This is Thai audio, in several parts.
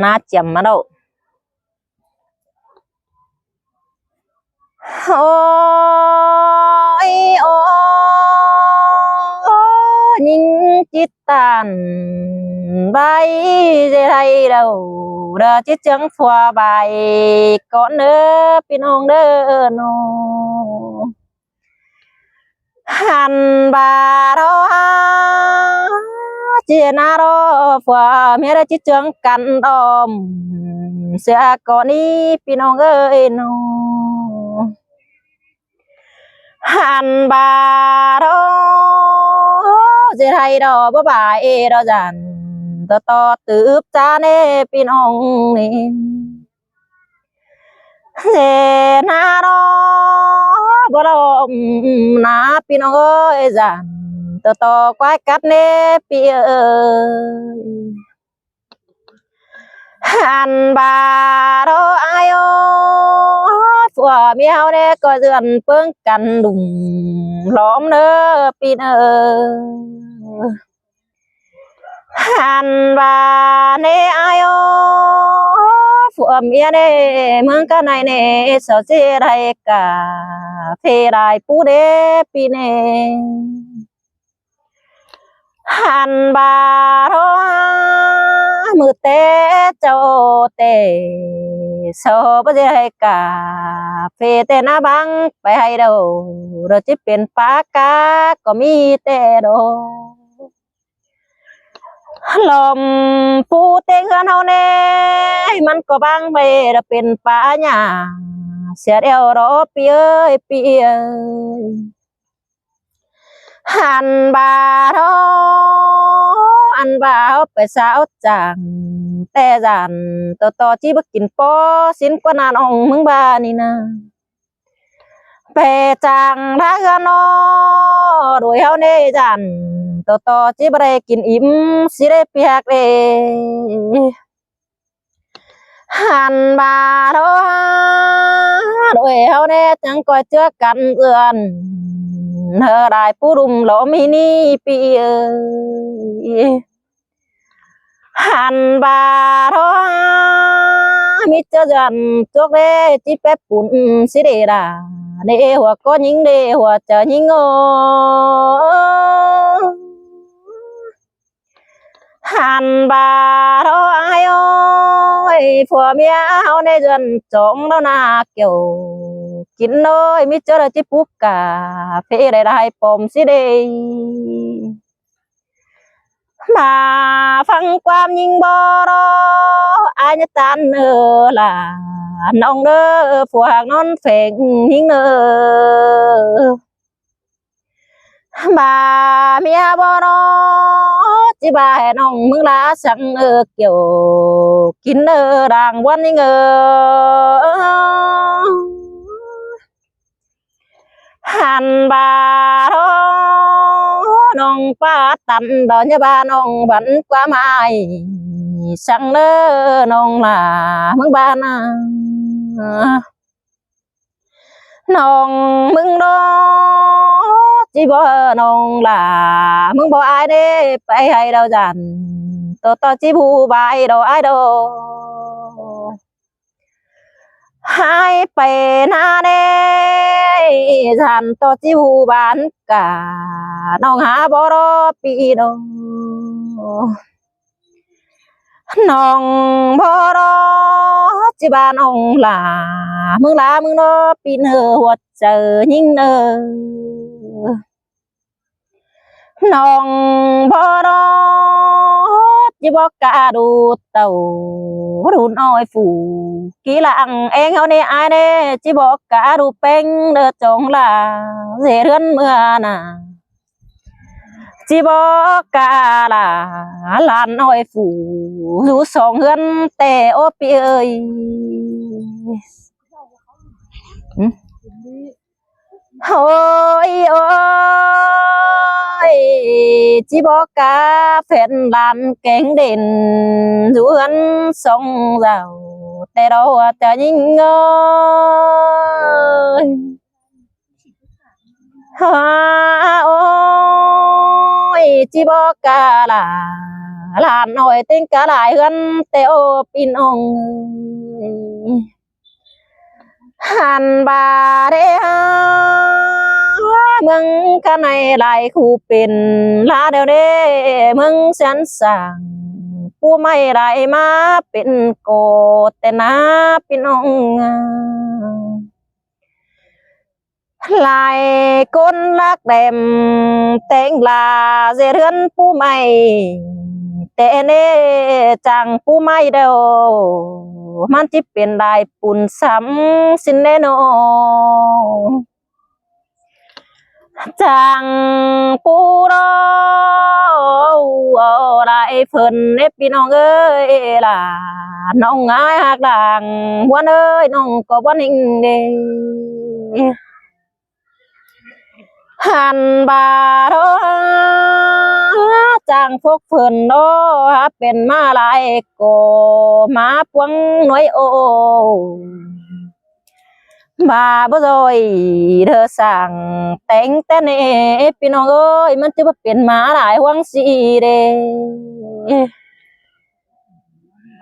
น่าเจียมมาแล้วโอ้ยโอ้ยิงจิตตันใบใจđâu đờ chiếc trứng phua bài con đỡ pin ông đỡ nô hàn bà đó chia na đó phua mẹ đã chiếc trứng cắn ôm sẽ con đi pin ông ơi nô hàn bà đó dễ hay đó bố bà ê đó dàn to to từ ướp cha nè pin ông nè dễ na đó bố đó na pin ông ơi dàn to to quái cắt nè pi ơi hàn bà đó ai ơi phùa miao nè coi dườn phương cằn đùng lõm nơ pin ơi hàn bà nè ai ơi phùa mía nè mương cái này nè sao chế đây cả phê đại pu đê pin nè hàn bà đó mưa té châu tê sao bây giờ hay cả phê tê na băngไปให้đâu rồi chỉเป็นปากกาก็มีแต่ดอกลมปูเตงเฮือนเฮาแน่มันก็บางไปแล้วเป็นป่าหญ้าเสียเดียวรอปีเอ้ยปีเอ้ยหันบ่าท้ออันบ่าวไปสาวจังแต่จันต่อที่บ่กินปอสินกว่านาน้องมึงบ้านี่นะไปจังถ้าเฮือนนอรวยเฮาเน่จันต่อที่บ่ได้กินอิ่มสิได้เปียกเด้หันบ่าท้อรวยเฮาเน่จังก็เจือกันเอื้อนเธอได้ผู้รุมหลอมินี่ปีเอ้ยหันบาทอมิเจจันจกเล่จิเป๊ปปุ่นสิเดดาเดหัวก็ยิงเดหัวจะยิงโอหันบาทอไอโอยผัวเมียเอาในจันจงแล้วนาเกี่ยวกินเลยมิเจอจิปุกกาเฟได้ปมสิเดมาฟังความยิงบอรออายตันเนอล่ะน้องเด้อพวกนอนเฝงยิงเนอมาเมียบอรอจิบายน้องมึงลาสังเกี่ยวกินเนอด่างวันยิงหันบาทอน้องป้าตันดอนยาบาน้องบันกว่าไม้สังเนอน้องล่ะมึงบ้านะน้องมึงดอจีบ่น้องล่ะมึงบ่อายเด้ไปให้เราจันต่อจีผู้บายดอกอายดอกหายไปนาเด้ฉันต่อจิวบ้านกาน้องหาบ่รอปีดองน้องบ่รอจิบ้านองลามึงลามึงรอปีเนอหัวเจอยิ่งเนอน้องบ่รอจิบอกกาดูเต่าดูน้อยฝูกี่ละอังเองเฮานี่อายเด้จิบอกกาดูเป็งเด้อจงล่ะเสียเรือนเมื่อน่ะจิบอกกาล่ะหลานน้อยฝูอยู่สองเฮือนแต่โอปีเอ้ยโอ้ยโอ้ยจิบอกกาแฟนหลานเก่งเด่นอยู่เฮือนสองเราแต่เราจะยิ่งเงยฮ่าโอ้ยจิบอกกาล่ะ หลานน้อยติ้งกะหลายเฮือนแต่โอพี่น้องหันบาเดฮาเมืองกันในหลายคู่เป็นลาเดียวเด้เมืองเสียนสั่งผู้ไม่ไรมาเป็นโกแต่นาพี่น้องลายก้นลักแดมแต่งลาเจริญผู้ไม่แต่เนจังผู้ไม่เดียวมันจิเป็นลายปุ่นซ้ำสินแน่นอนจังปูรอไรเพิ่นเนพี่น้องเอ้ยล่ะน้องง่ายหักดังวันเอ้ยน้องก็วันนิ่งเด้หันบาโรจังพวกเพิ่นโนเป็นมาลายโกมาปวงน้อยโอบาบ่ซอยเธอสั่งแต่งแต่เนพี่น้องเอ้ยมันจะมาเป็นหมาหลายหวังสีเด้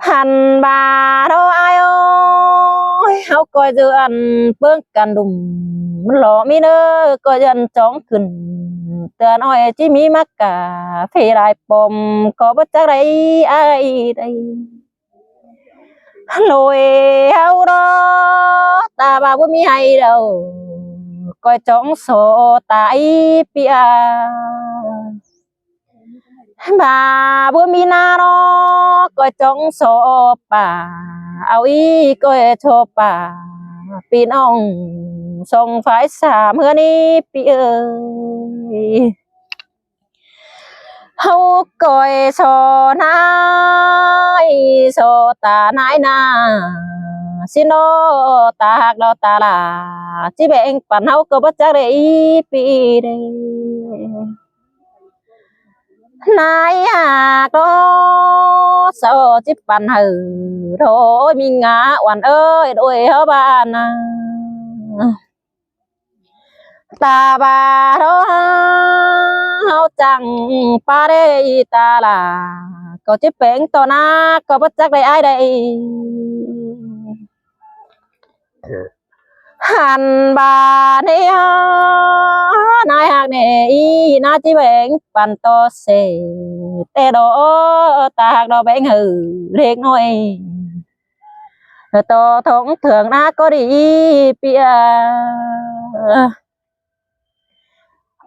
หันบาโรอายโอ้ยเฮาก็เดือนเบิ่งกันดุมมันหล่อมีเด้อก็ยันจ้องขึ้นเตือนอ้อยจิมีมักกะเฟรายปมก็บ่จักไดอ้ายใดลอยเฮารอตาบ่มีให้ดอกก็จ้องโซตายเปียบ่บ่มีนารอก็จ้องโซป่าเอาอีก็โชป่าพี่น้องส่งฝ่ายสามเมื่อนี้พี่เอ้ยเฮาก้อยโซนายโซตานายนาสิโนตาหักเราตาลาจิแบ่งปันเฮาก็บ่จักได้ปีเด้นายหักโตโซจิปันหือโธมีงาอ่อนเอ้ยโดยเฮาบ้านนะตาบาโรเฮาจังปาเรตาลาก็จิเป็นต่อหน้าก็บ่จักได้อ้ายใดหันบาเนียนายหักเนอีนาจิแบ่งปันต่อเสแต่ดอตาหักดอกแบ่งหือเล็กน้อยต่อทงเถืองนาก็ดีเปีย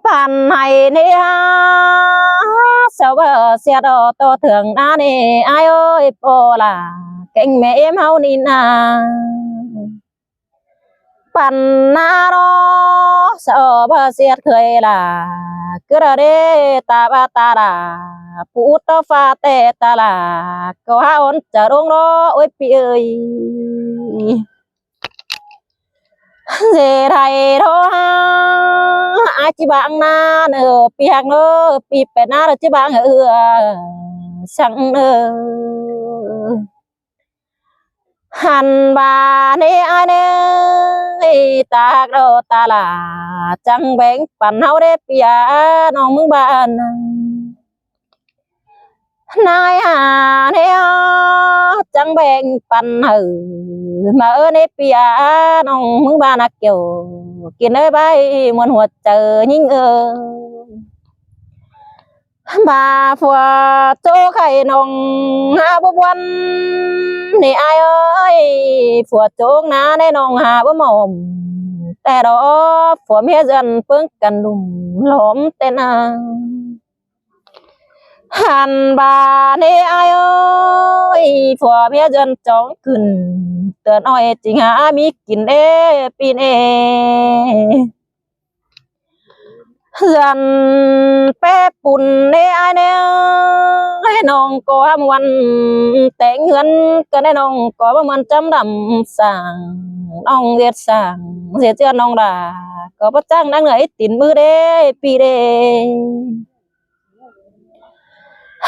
ปันให้เนี่ยเสาเสียดอต่อเถืองนานี่อ้ายเอ้ยโปล่ะเก่งแม่เอ็มเฮานี่นาปันนารอเสาเสียดเคยล่ะกระเดตาบาตาลาปูตฟ้าเตตาลาก็หาอนจะรงรอโอ้ยปีเอ้ยเจไทยโทอาจิบังนาเนอปีหักเนอปีเป็ดนาจิบังสังเนอหันบาเนอเนตาโรตาลาจังแบ่งปันเฮาได้ปียน้องมึงบ้านนายหาเนียจังแบ่งปันหือมาในปียน้องมึงบ้านนักเกี่ยวกินได้ใบมวนหัวเจอยิ่งมาฟัวโจไข่นองหาบุบวันนี่อายเอ้ยฟัวโจกนาในนองหาบุหมอมแต่รอฟัวเมียจันเพิ่งกันดุมหลอมเต้นหันบาเนอายเอ้ยผัวเมียจันจ้องขึ้นเตือนอ้อยจริงหามีกินปีนเฮือนแป๊ปุ่นเนอายเนให้น้องก็ทำวันแต่งเฮือนก็ได้น้องก็บ่มันจำดำสั่งน้องเรียดสั่งเสียเจือน้องด่าก็บ่จ้างนางเหนื่อยตินมือเด้ปีเด้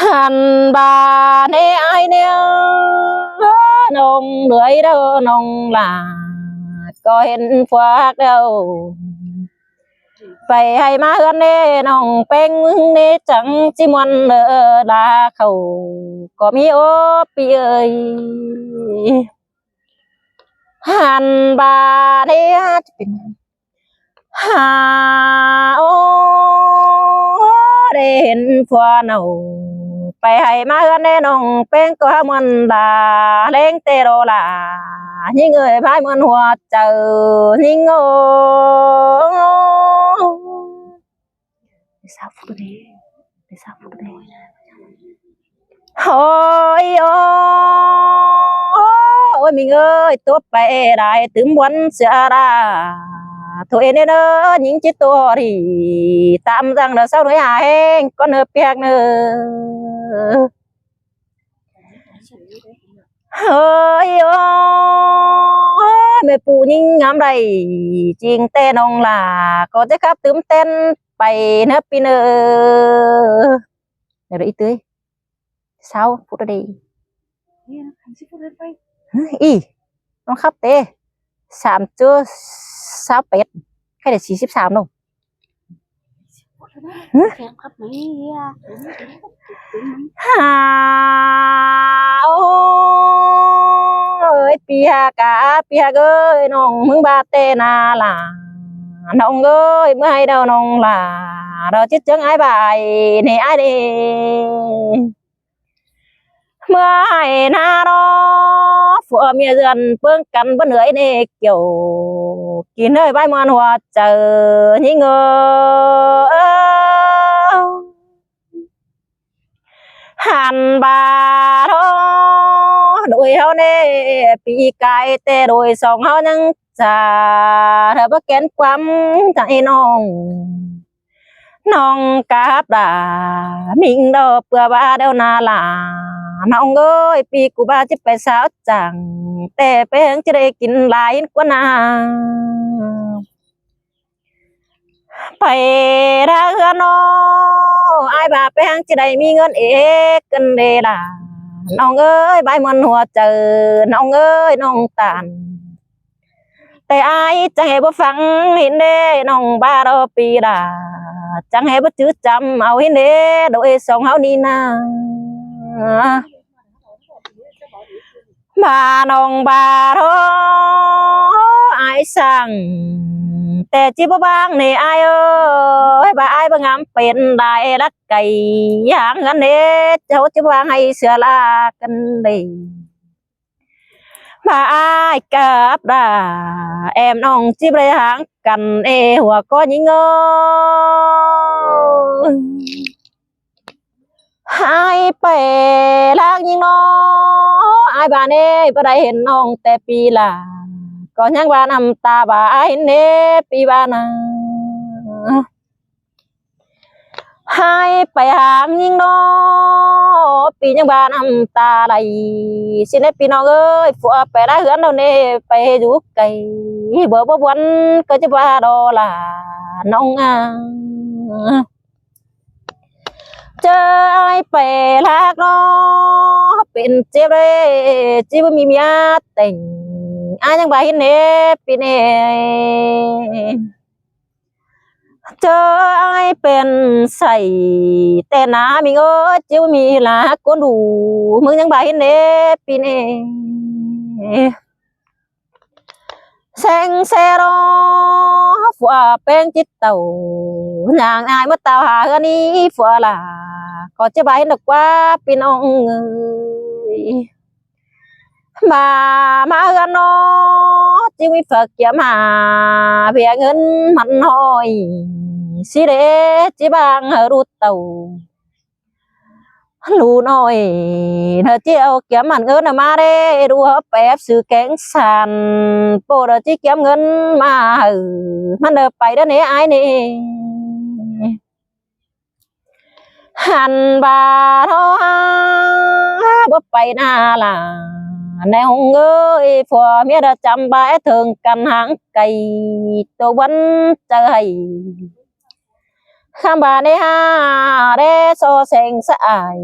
หันบาเนไอเนียน้องเหนื่อยเด้อน้องลาก็เห็นฝากเด้อ ไปให้มาเฮือนเน่น้องเป็งมึงเน่จังจิมวนลาเขาก็มีโอปีเอ้ยหันบาเดียจะเป็นหาโอได้เห็นผัวเนาไปให้มาเฮือนเน่น้องเป็งก็มันลาเล้งเตโรลายิ่งเอ้ยพายมันหัวเจอยิ่งโอsao phút đi để sao phút đi ôi ôi mình ơi tốt bè đại tướng quấn xưa ra thôi nên đó những chiếc to thì tạm rằng là sao nói hài con hợp bẹc nữa ơi mẹ phụ nhưng ngắm đầy chiên tên ông là có cái cáp tướng tên bay nữa pin để đấy tươi sao phút đi ý nó khắp tê sám chưa sao pet cái để xí xếp sám đâu ơi pia cả pia ơi nong mưng ba tê na là nong ơi mới hay đâu nong là đó chết chân ai bài này ai đi mưa hay na đó phượng mía dần phương cắn bên lưỡi này kiểu kín hơi bay mòn hoa chờ như ngờ hàn bà đó đôi hao nè bị cài tê đôi sòng hao nhăng già thở bất kén quắm chạy nong cáp đà mình đâu bữa ba đâu na là nong ơi pi của ba chiếc bè sáo chẳng tê bè chỉ để kín lại quá na phải ra hơn nó ai bà bè chỉ để mi ngân ế cần đề là nong ơi bay mòn hoa chờ nong ơi nong tànแต่ไอ้จังเห็บฟังเห็นเด้น้องบาดอปีดาจังเห็บจื้อจำเอาเห็นเด้โดยสองเฮานี่นะมาน้องบาดอไอ้สั่งแต่จีบบางนี่ไอ้เอ้ยบ่ไอ้บ่งามเป็นได้รักไก่ย่างกันเด้เจ้าจีบบางให้เสือลากันเด้ mà ai cặp đà em nong chip lấy hàng cần e hoặc có những ngơ hai bè lang những nó ai bà nè bà đây hiện nong tè pi là có những bà nằm ta bà ai nè pi bà nà hai bè hàng những nó pi những bà nằm ta đây xin ép pi nó ơi phụ bè đã hướng đâu nè bè giúp cây bờ bờ quấn có chứ bà đó là nong à chơi bè lạc nóเป็นเจ็บเลยจีบมีเมียแต่งอันยังบ่เห็นเน่ปีเน่เจอไอ้เป็นใส่แต่หนามีเอ้ยจิ๋วมีหลาก็ดูมึงยังบ่เห็นเน่ปีเน่แสงเซโรฝัวเป็นจิตเต่าอย่างอายเมื่อเต่าหาอันนี้ฝัวล่ะก็จะบ่เห็นดอกว่าพี่น้องเอ้ยมาเงินnó chỉ vì Phật kiếm hà về ngân mặn hỏi xí đế chỉ bằng ở đút tàu lù nồi thợ chiêu kiếm mặn ngân ở ma đê đu hấp ép sự kén sàn bộ đợt chỉ kiếm ngân màมันđợtไปđó nè ai nè hành bà thôi bấpไปna là nèo ơi phò mía đã chăm bãi thường cần hàng cây tô bánh chơi khám bà nè ha để so sánh sai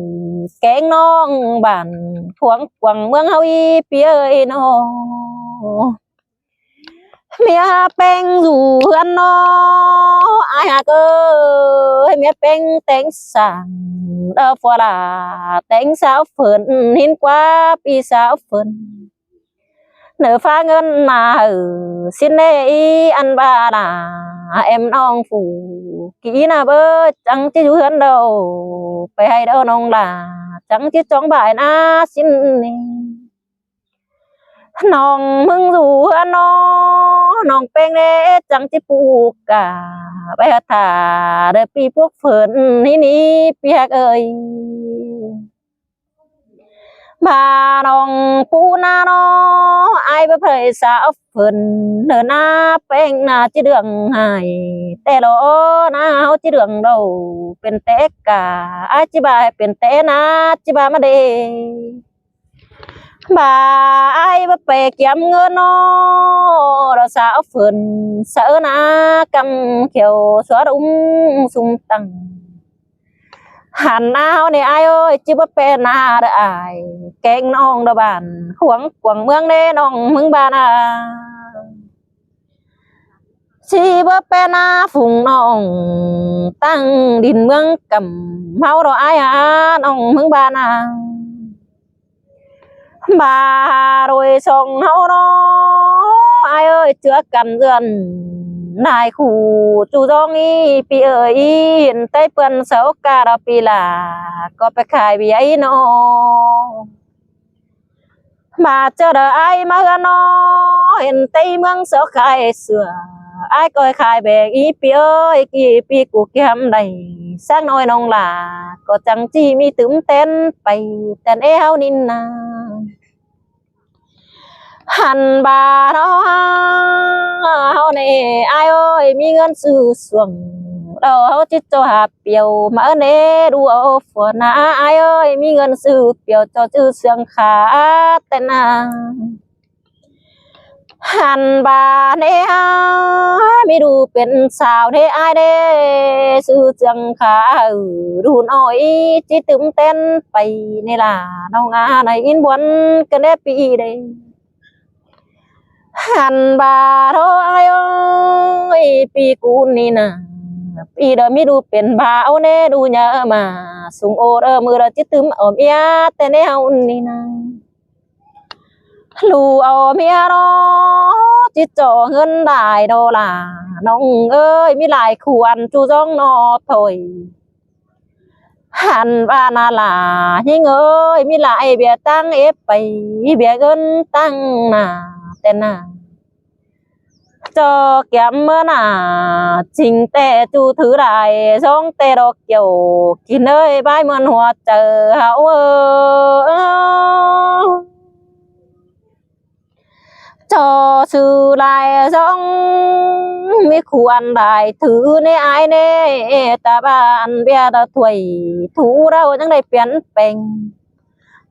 kén non bàn khoáng quẳng mương hôi phía ơi nó mía beng dù hươn nó ai hà cơ mía beng tên sang đơ phò là tên sao phơn hin qua pi sao phơn nở pha ngân mà xin lê ăn ba là em non phủ kỹ na bơ chẳng chứ hươn đâu phải hay đâu nông là chẳng chứ chóng bài na xin nong mưng dù nó nong pen đê chẳng chỉ phụ cả bé thả để pi quốc phơn ní ní piak ơi bà nong pu na nó ai bé phải sao phơn nở na pen na chỉ đường hài tê lỗ na hao chỉ đường đầuเป็นเตะกาai chỉ bàเป็นเตะna chỉ bà mà đi bà ai bà bè kiếm ngơ nó rồi sao phơn sợ na cầm kiểu xóa đúng sung tăng hàn áo này ai ơi chứ bà bè na đã ai kén non đó bàn khoáng quảng mương đê non mương bà na chi bà bè na phùng non tăng đình mương cầm máu đó ai à non mương bà na bà rồi xong hậu đó ai ơi chưa cần dần này khu chú dong y pi ơi hiện tay phân sáu ca đó pi là có phải khai bị ấy nó mà chờ đợi ai mà nó hiện tay mương sáu khai sửa ai coi khai về y pi ơi kỳ pi của kem này sáng nói nông là có chẳng chi mi tướng tên bay tên eo nín na hàn bà đó hao nè ai ơi mi ngân sư xuồng đâu hao chít cho hạt biểu mà nè đua phở na ai ơi mi ngân sư biểu cho chữ xuồng khá tên à hàn bà nè mi đuเป็นสาวthế ai đê sư xuồng khá đu nói chỉ tụm tên bay nè là đâu ngã này in buồn cái nếp bị đây hàn bà thôi ai ơi pi cu ni na pi đó mi duเป็นบ่าวเน่ดูญามาสุงโอเออมือเราจิตึมเอาเมียแต่เนเฮานี่นะลูเอาเมียเนาะจิจ่อเงินได้ดอล่ะน้องเอ้ยมีหลายควรจูจ้องนอถอยหันบ้านาล่ะยิงเอ้ยมีหลายเบียตั้งเอฟไปเบียเงินตั้งน่ะแต่น่ะcho kiếm mưa nà chính tệ chú thứ đại giống tệ đọc kiểu kỳ nơi bãi mơn hoa chờ hảo cho sự lại giống mi khu ăn đại thứ nê ai nê ta bạn bia đã tuổi thú đâu chẳng đây biến bình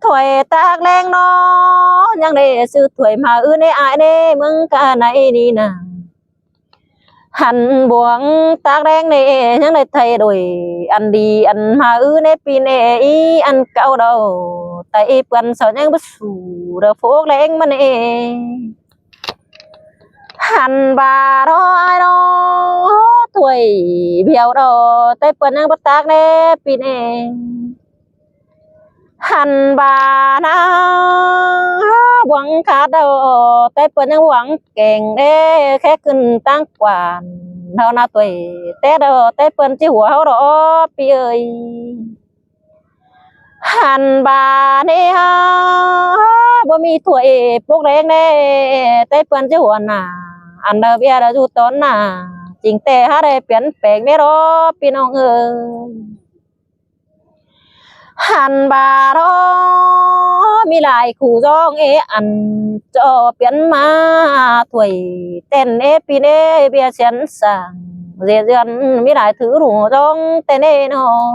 tuổi tác lên nó chẳng đây sự tuổi mà ư nê ai nê mừng cả này đi nà hẳn buông tác đen nè những này thay đổi ăn đi ăn mà ư nè pi nè ý ăn cao đầu tay quần sợ những bất sủ đờ phố lên mà nè hẳn bà đó ai đó tuổi biểu đó tay quần những bất tác nè pi nè hẳn bà na buông khá đầu tay quần những buông kèn nè khétขึ้นtăng quản nào na tuổi té đâu té phân chỉหัวเขาดอกพี่เอ้ยหันบาเนี่ยบ่มีถ้วยพวกแรงแน่téเปิ้นจะหัวหน้าอันเดอเบียดอยู่ตอนน่ะจริงแต่หาได้เปลี่ยนแปลงได้หรอพี่น้องเอ้ยหันบาดอมีหลายคู่จองอันจอเปลี่ยนมาถ้วยเต้นพี่เน่เบียเสียนสั่งdễ dần mi lại thứ đủ trong tên nên nó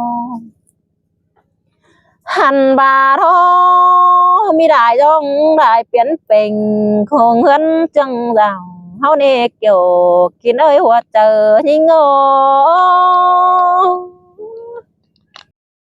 hàn bà đó mi lại trong đại biến bình không hơn chân rào hao nè kiểu kín ơi hoa chờ nhìn ngô